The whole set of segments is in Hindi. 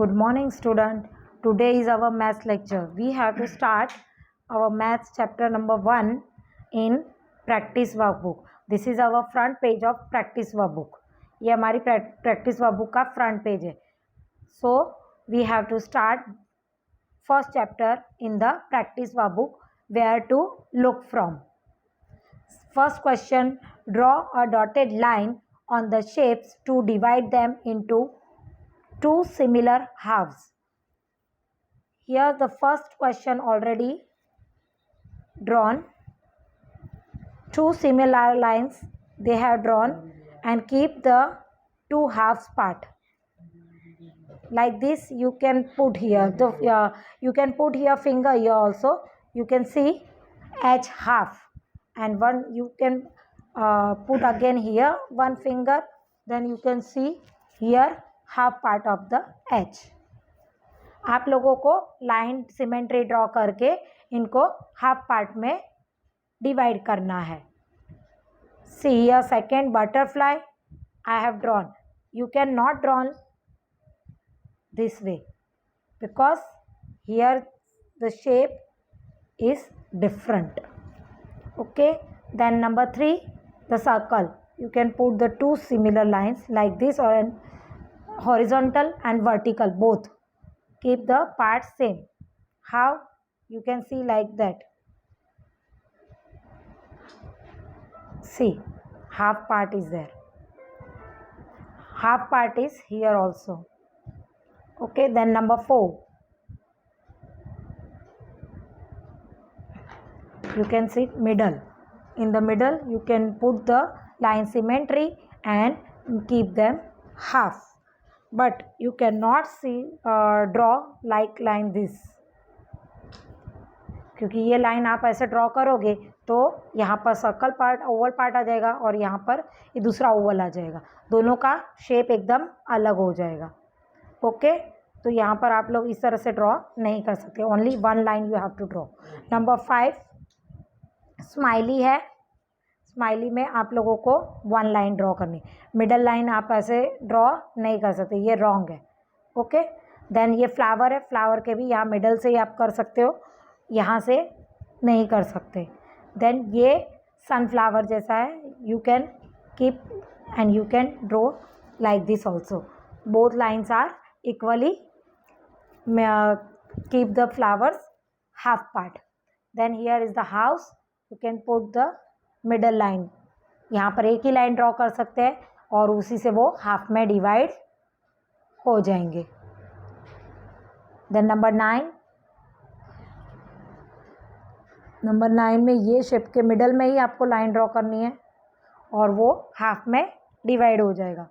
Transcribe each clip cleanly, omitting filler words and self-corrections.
Good morning, student. Today is our maths lecture. We have to start our maths chapter number 1 in practice workbook. This is our front page of practice workbook. ये हमारी practice workbook का front page है. So we have to start first chapter in the practice workbook. Where to look from. First question: draw a dotted line on the shapes to divide them into two similar halves. Here the first question already drawn. Two similar lines they have drawn and keep the two halves part. Like this you can put here. You can put here finger here also. You can see edge half, and one you can put again here one finger. Then you can see here half part of the H. आप लोगों को लाइन सिमेट्री ड्रॉ करके इनको हाफ पार्ट में डिवाइड करना है. See here second butterfly I have drawn. You can not drawn this way because here the shape is different. Okay, then number 3 the circle. You can put the two similar lines like this और horizontal and vertical both. Keep the parts same. How? You can see like that. See, half part is there. Half part is here also. Okay, then number 4. You can see middle. In the middle you can put the line symmetry and keep them half. But you cannot see draw like line this. क्योंकि ये लाइन आप ऐसे ड्रॉ करोगे तो यहाँ पर सर्कल पार्ट ओवल पार्ट आ जाएगा और यहाँ पर ये दूसरा ओवल आ जाएगा. दोनों का शेप एकदम अलग हो जाएगा. ओके, तो यहाँ पर आप लोग इस तरह से ड्रॉ नहीं कर सकते. Only one line you have to draw. Number 5 smiley है. स्माइली में आप लोगों को वन लाइन ड्रॉ करनी. मिडल लाइन आप ऐसे ड्रॉ नहीं कर सकते, ये रॉन्ग है. ओके, देन ये फ्लावर है. फ्लावर के भी यहाँ मिडल से ही आप कर सकते हो, यहाँ से नहीं कर सकते. देन ये सनफ्लावर जैसा है. You can keep and you can draw like this also. Both lines are equally. Keep the flowers half part. Then here is the house. You can put the middle line. यहाँ पर एक ही लाइन ड्रॉ कर सकते हैं और उसी से वो हाफ में डिवाइड हो जाएंगे. Then number 9. नंबर 9 में ये शेप के मिडल में ही आपको लाइन ड्रॉ करनी है और वो हाफ में डिवाइड हो जाएगा.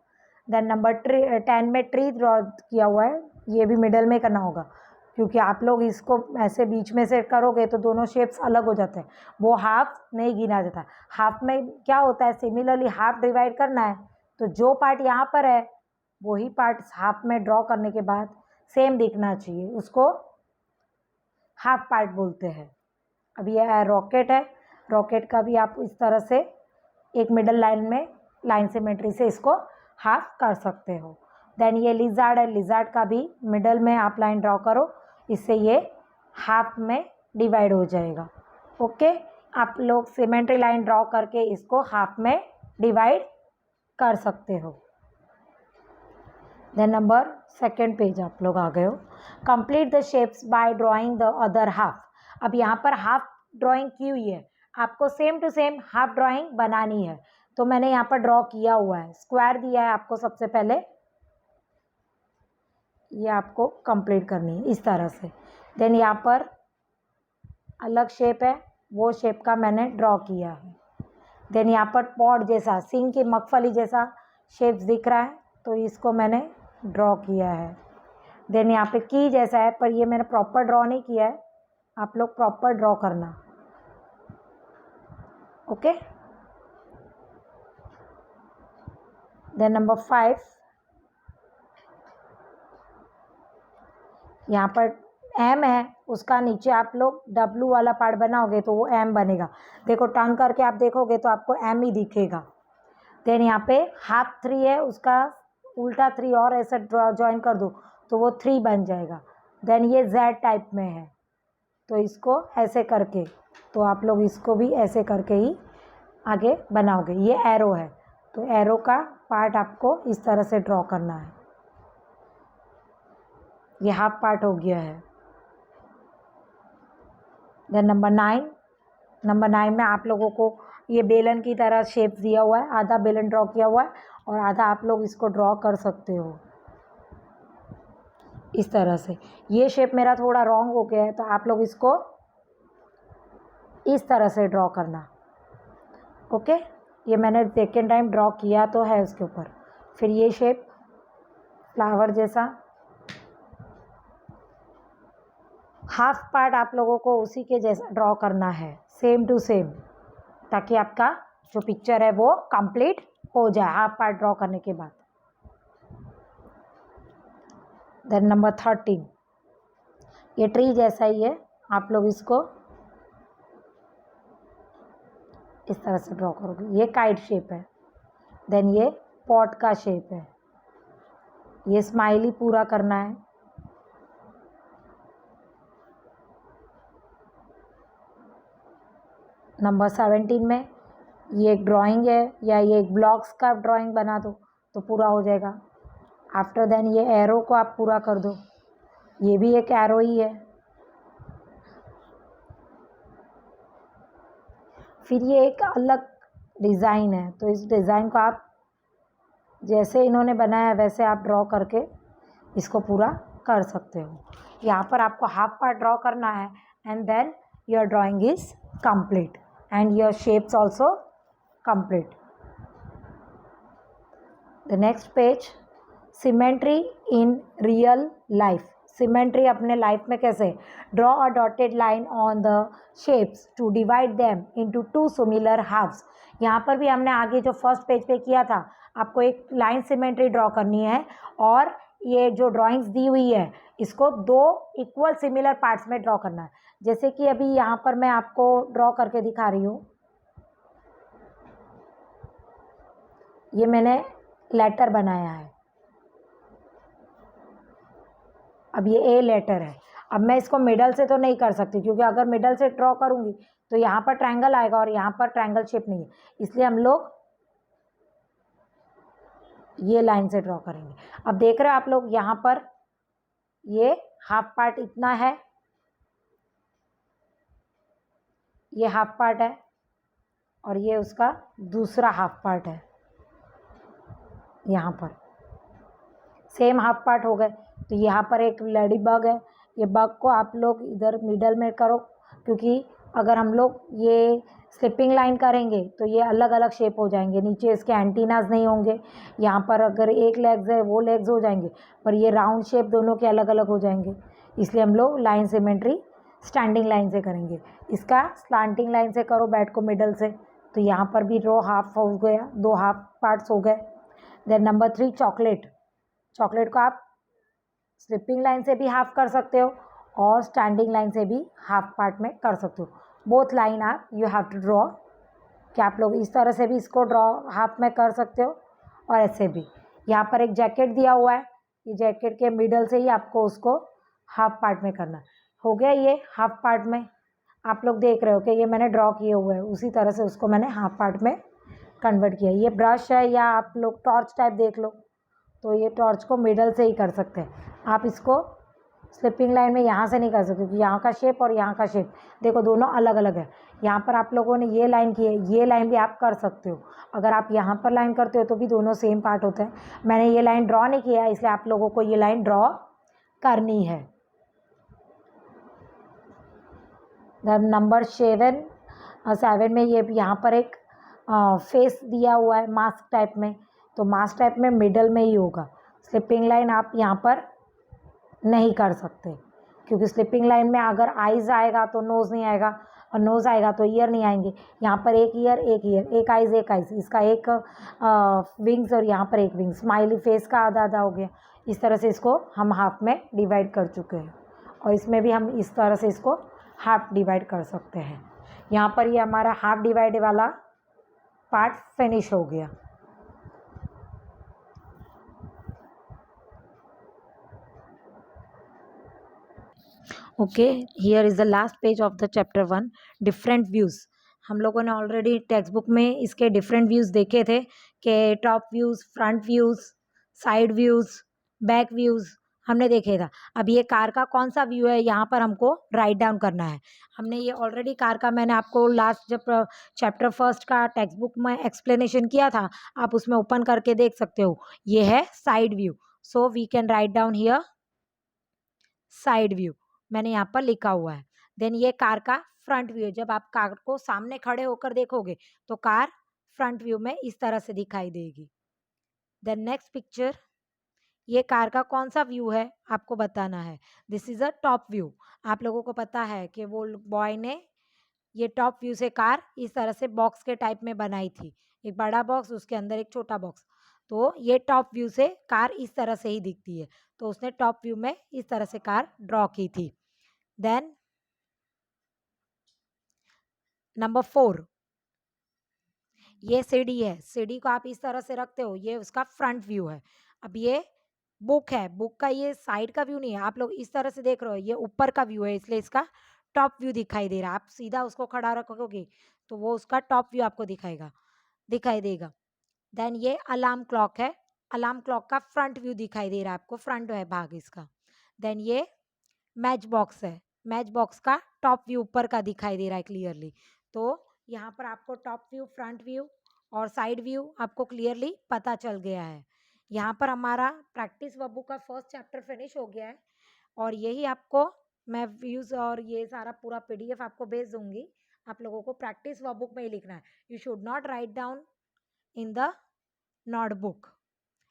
देन नंबर 10 में ट्री ड्रॉ किया हुआ है. ये भी मिडल में करना होगा क्योंकि आप लोग इसको ऐसे बीच में से करोगे तो दोनों शेप्स अलग हो जाते हैं. वो हाफ नहीं गिना जाता. हाफ में क्या होता है, सिमिलरली हाफ डिवाइड करना है तो जो पार्ट यहाँ पर है वही पार्ट हाफ में ड्रॉ करने के बाद सेम दिखना चाहिए. उसको हाफ पार्ट बोलते हैं. अब ये रॉकेट है. रॉकेट का भी आप इस तरह से एक मिडल लाइन में लाइन सिमेट्री से इसको हाफ कर सकते हो. देन ये लिजार्ड है. लिजार्ड का भी मिडल में आप लाइन ड्रॉ करो, इससे ये हाफ में डिवाइड हो जाएगा. ओके, आप लोग सिमेट्री लाइन ड्रॉ करके इसको हाफ में डिवाइड कर सकते हो. देन नंबर 2 पेज आप लोग आ गए हो. Complete the shapes by drawing the other half. अब यहाँ पर हाफ ड्राइंग की हुई है, आपको same to same half drawing बनानी है. तो मैंने यहाँ पर ड्रॉ किया हुआ है. स्क्वायर दिया है आपको सबसे पहले, ये आपको कंप्लीट करनी है इस तरह से. देन यहाँ पर अलग शेप है, वो शेप का मैंने ड्रॉ किया है. देन यहाँ पर पॉट जैसा सिंग की मगफली जैसा शेप्स दिख रहा है तो इसको मैंने ड्रॉ किया है. देन यहाँ पे की जैसा है पर ये मैंने प्रॉपर ड्रॉ नहीं किया है. आप लोग प्रॉपर ड्रॉ करना. ओके, देन नंबर 5 यहाँ पर एम है, उसका नीचे आप लोग डब्लू वाला पार्ट बनाओगे तो वो एम बनेगा. देखो टर्न करके आप देखोगे तो आपको एम ही दिखेगा. देन यहाँ पे हाफ 3 है, उसका उल्टा 3 और ऐसा ज्वाइन कर दो तो वो 3 बन जाएगा। देन ये Z टाइप में है, तो इसको ऐसे करके, तो आप लोग इसको भी ऐसे करके ही आगे बनाओगे। ये एरो है, तो एरो का पार्ट आपको इस तरह से ड्रॉ करना है। ये हाफ पार्ट हो गया है। देन नंबर 9 में आप लोगों को ये बेलन की तरह शेप दिया हुआ है, आधा बेलन ड्रॉ किया हुआ है और आधा आप लोग इसको ड्रॉ कर सकते हो इस तरह से। ये शेप मेरा थोड़ा रॉन्ग हो गया है, तो आप लोग इसको इस तरह से ड्रॉ करना। ओके, ये मैंने सेकेंड टाइम ड्रॉ किया तो है उसके ऊपर। फिर ये शेप फ्लावर जैसा हाफ पार्ट आप लोगों को उसी के जैसा ड्रॉ करना है, सेम टू सेम, ताकि आपका जो पिक्चर है वो कंप्लीट हो जाए हाफ पार्ट ड्रॉ करने के बाद। देन नंबर 13, ये ट्री जैसा ही है, आप लोग इसको इस तरह से ड्रॉ करोगे। ये काइट शेप है। देन ये पॉट का शेप है, ये स्माइली पूरा करना है। नंबर 17 में ये एक ड्राइंग है, या ये एक ब्लॉक्स का ड्राइंग बना दो तो पूरा हो जाएगा। आफ्टर देन ये एरो को आप पूरा कर दो, ये भी एक एरो ही है। फिर ये एक अलग डिज़ाइन है, तो इस डिज़ाइन को आप जैसे इन्होंने बनाया वैसे आप ड्रॉ करके इसको पूरा कर सकते हो। यहाँ पर आपको हाफ पार्ट ड्रॉ करना है and then your drawing is complete and your shapes also complete. The next page, symmetry in real life. Symmetry अपने लाइफ में कैसे? Draw a dotted line on the shapes to divide them into 2 similar halves. यहाँ पर भी हमने आगे जो फर्स्ट पेज पे किया था, आपको एक लाइन सिमेट्री ड्रॉ करनी है और ये जो ड्राइंग्स दी हुई है इसको 2 इक्वल सिमिलर पार्ट्स में ड्रॉ करना है। जैसे कि अभी यहाँ पर मैं आपको ड्रॉ करके दिखा रही हूँ। ये मैंने लेटर बनाया है, अब ये ए लेटर है। अब मैं इसको मिडल से तो नहीं कर सकती, क्योंकि अगर मिडल से ड्रॉ करूँगी तो यहाँ पर ट्रायंगल आएगा और यहाँ पर ट्रायंगल शेप नहीं है, इसलिए हम लोग ये लाइन से ड्रॉ करेंगे। अब देख रहे हो आप लोग, यहाँ पर ये हाफ पार्ट इतना है, ये हाफ पार्ट है और ये उसका दूसरा हाफ पार्ट है। यहाँ पर सेम हाफ पार्ट हो गए। तो यहाँ पर एक लेडी बग है, ये बग को आप लोग इधर मिडल में करो, क्योंकि अगर हम लोग ये स्लिपिंग लाइन करेंगे तो ये अलग अलग शेप हो जाएंगे, नीचे इसके एंटीनाज नहीं होंगे। यहाँ पर अगर एक लेग्स है वो लेग्स हो जाएंगे, पर ये राउंड शेप दोनों के अलग अलग हो जाएंगे। इसलिए हम लोग लाइन सिमेट्री स्टैंडिंग लाइन से करेंगे। इसका स्लांटिंग लाइन से करो बैट को मिडल से, तो यहाँ पर भी रो हाफ हो गया, 2 हाफ पार्ट्स हो गए। Then number 3, chocolate. चॉकलेट को आप स्लिपिंग लाइन से भी हाफ कर सकते हो और स्टैंडिंग लाइन से भी हाफ पार्ट में कर सकते हो। बोथ लाइन आप यू हैव टू ड्रॉ, कि आप लोग इस तरह से भी इसको ड्रॉ हाफ में कर सकते हो और ऐसे भी। यहाँ पर एक जैकेट दिया हुआ है, ये जैकेट के मिडल से ही आपको उसको हाफ पार्ट में करना हो गया। ये हाफ पार्ट में आप लोग देख रहे हो कि ये मैंने ड्रॉ किए हुए हैं, उसी तरह से उसको मैंने हाफ पार्ट में कन्वर्ट किया। ये ब्रश है, या आप लोग टॉर्च टाइप देख लो, तो ये टॉर्च को मिडल से ही कर सकते हैं। आप इसको स्लिपिंग लाइन में यहाँ से नहीं कर सकते, क्योंकि यहाँ का शेप और यहाँ का शेप देखो दोनों अलग अलग है। यहाँ पर आप लोगों ने ये लाइन की है, ये लाइन भी आप कर सकते हो। अगर आप यहाँ पर लाइन करते हो तो भी दोनों सेम पार्ट होते हैं। मैंने ये लाइन ड्रॉ नहीं किया है, इसलिए आप लोगों को ये लाइन ड्रॉ करनी है। नंबर 7 में ये यहाँ पर एक फेस दिया हुआ है मास्क टाइप में, तो मास्क टाइप में मिडल में ही होगा। स्लिपिंग लाइन आप यहाँ पर नहीं कर सकते, क्योंकि स्लिपिंग लाइन में अगर आइज़ आएगा तो नोज़ नहीं आएगा और नोज़ आएगा तो ईयर नहीं आएंगे। यहाँ पर एक ईयर, एक आइज़, एक आइज़, इसका एक विंग्स और यहाँ पर एक विंग, स्माइली फेस का आधा आधा हो गया। इस तरह से इसको हम हाफ में डिवाइड कर चुके हैं और इसमें भी हम इस तरह से इसको हाफ डिवाइड कर सकते हैं। यहाँ पर ये हमारा हाफ डिवाइड वाला पार्ट फिनिश हो गया। Okay, here is the last page of the chapter 1, different views. हम लोगों ने ऑलरेडी टेक्स्ट बुक में इसके डिफरेंट व्यूज देखे थे कि top views, front views, side views, back views हमने देखे था। अब ये कार का कौन सा व्यू है यहाँ पर हमको राइट डाउन करना है। हमने ये ऑलरेडी कार का, मैंने आपको लास्ट जब चैप्टर फर्स्ट का टेक्स्ट बुक में एक्सप्लेनेशन किया था, आप उसमें ओपन करके देख सकते हो। ये है side view, so we can write down here side view, मैंने यहाँ पर लिखा हुआ है। देन ये कार का फ्रंट व्यू, जब आप कार को सामने खड़े होकर देखोगे तो कार फ्रंट व्यू में इस तरह से दिखाई देगी। देन नेक्स्ट पिक्चर, ये कार का कौन सा व्यू है आपको बताना है। This is a top view. आप लोगों को पता है कि वो बॉय ने ये टॉप व्यू से कार इस तरह से बॉक्स के टाइप में बनाई थी, एक बड़ा बॉक्स, उसके अंदर एक छोटा बॉक्स। तो ये टॉप व्यू से कार इस तरह से ही दिखती है, तो उसने टॉप व्यू में इस तरह से कार ड्रॉ की थी। देन नंबर 4, ये सीढ़ी है, सीढ़ी को आप इस तरह से रखते हो, ये उसका फ्रंट व्यू है। अब ये बुक है, बुक का ये साइड का व्यू नहीं है, आप लोग इस तरह से देख रहे हो, ये ऊपर का व्यू है, इसलिए इसका टॉप व्यू दिखाई दे रहा है। आप सीधा उसको खड़ा रखोगे तो वो उसका टॉप व्यू आपको दिखाई देगा। देन ये अलार्म क्लॉक है, अलार्म क्लॉक का फ्रंट व्यू दिखाई दे रहा है आपको, फ्रंट है भाग इसका। देन ये मैच बॉक्स है, मैच बॉक्स का टॉप व्यू ऊपर का दिखाई दे रहा है क्लियरली। तो यहाँ पर आपको टॉप व्यू, फ्रंट व्यू और साइड व्यू आपको क्लियरली पता चल गया है। यहाँ पर हमारा प्रैक्टिस वर्कबुक का फर्स्ट चैप्टर फिनिश हो गया है, और यही आपको मैं व्यूज और ये सारा पूरा पीडीएफ आपको भेज दूंगी। आप लोगों को प्रैक्टिस वर्कबुक में ही लिखना है, you should not write down in the notebook.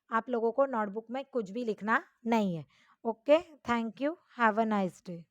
आप लोगों को नोटबुक में कुछ भी लिखना नहीं है। Okay, thank you, have a nice day.